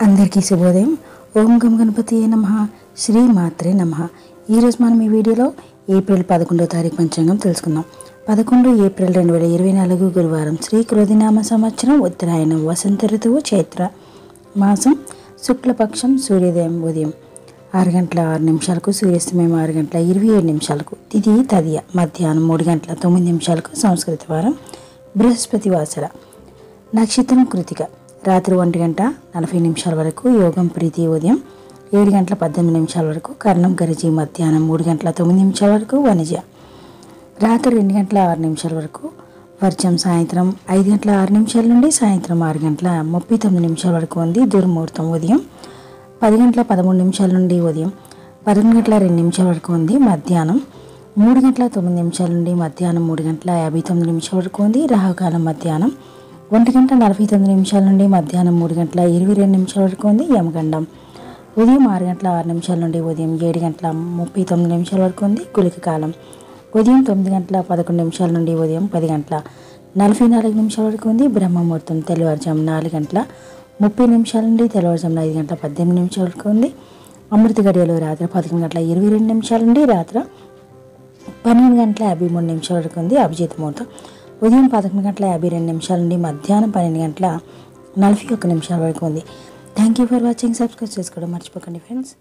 అందరికీ శుభోదయం. ఓం గం గణపతియే నమః. శ్రీ మాత్రే నమః. ఈరోజు మనం ఈ వీడియోలో ఏప్రిల్ 11వ తారీఖు పంచాంగం తెలుసుకుందాం. 11 ఏప్రిల్ 2024 గురువారం. శ్రీ క్రోధినామ సంవత్సరం ఉత్తరాయణం, వసంత ఋతువు, చైత్ర మాసం, శుక్లపక్షం. సూర్యోదయం ఉదయం 6 గంటల 6 నిమిషాలకు, సూర్యాస్తమయం 6 గంటల 27 నిమిషాలకు. తిథి తదియ మధ్యాహ్నం 3 గంటల 9 నిమిషాలకు. సంస్కృత వారం బృహస్పతి వాసర. నక్షత్రం కృతిక. రాత్రి 1 గంట 40 నిమిషాల వరకు. యోగం ప్రీతి ఉదయం 7 గంటల 18 నిమిషాల వరకు. కర్ణం గరిజి మధ్యాహ్నం 3 గంటల 9 నిమిషాల వరకు. వనిజ రాత్రి 2 గంటల 6 నిమిషాల వరకు. వర్షం సాయంత్రం 5 గంటల 6 నిమిషాల నుండి సాయంత్రం 6 గంటల 39 నిమిషాల వరకు ఉంది. దుర్ముహూర్తం ఉదయం 10 గంటల 13 నిమిషాల నుండి ఉదయం 11 గంటల 2 నిమిషాల వరకు ఉంది. మధ్యాహ్నం 3 గంటల 9 నిమిషాల నుండి మధ్యాహ్నం 3 గంటల 59 నిమిషాల వరకు ఉంది. రాహుకాలం మధ్యాహ్నం 1 గంట 49 నిమిషాల నుండి మధ్యాహ్నం 3 గంటల 22 నిమిషాల వరకు ఉంది. యమగండం ఉదయం 6 గంటల 6 నిమిషాల నుండి ఉదయం 7 గంటల 39 నిమిషాల వరకు ఉంది. గుళిక కాలం ఉదయం 9 గంటల 11 నిమిషాల నుండి ఉదయం 10 గంటల 44 నిమిషాల వరకు ఉంది. బ్రహ్మముహూర్తం తెల్లవారుజాము 4 గంటల 30 నిమిషాల నుండి తెల్లవారుజాము 5 గంటల 18 నిమిషాల వరకు ఉంది. అమృత గడియలు రాత్రి 11 గంటల 22 నిమిషాల నుండి రాత్రి 12 గంటల 53 నిమిషాల వరకు ఉంది. అభిజిత్ ముహూర్తం ఉదయం 11 గంటల 52 నిమిషాల నుండి మధ్యాహ్నం 12 గంటల 41 నిమిషాల వరకు ఉంది. Thank you for watching. Subscribe చేసుకోవడం మర్చిపోకండి ఫ్రెండ్స్.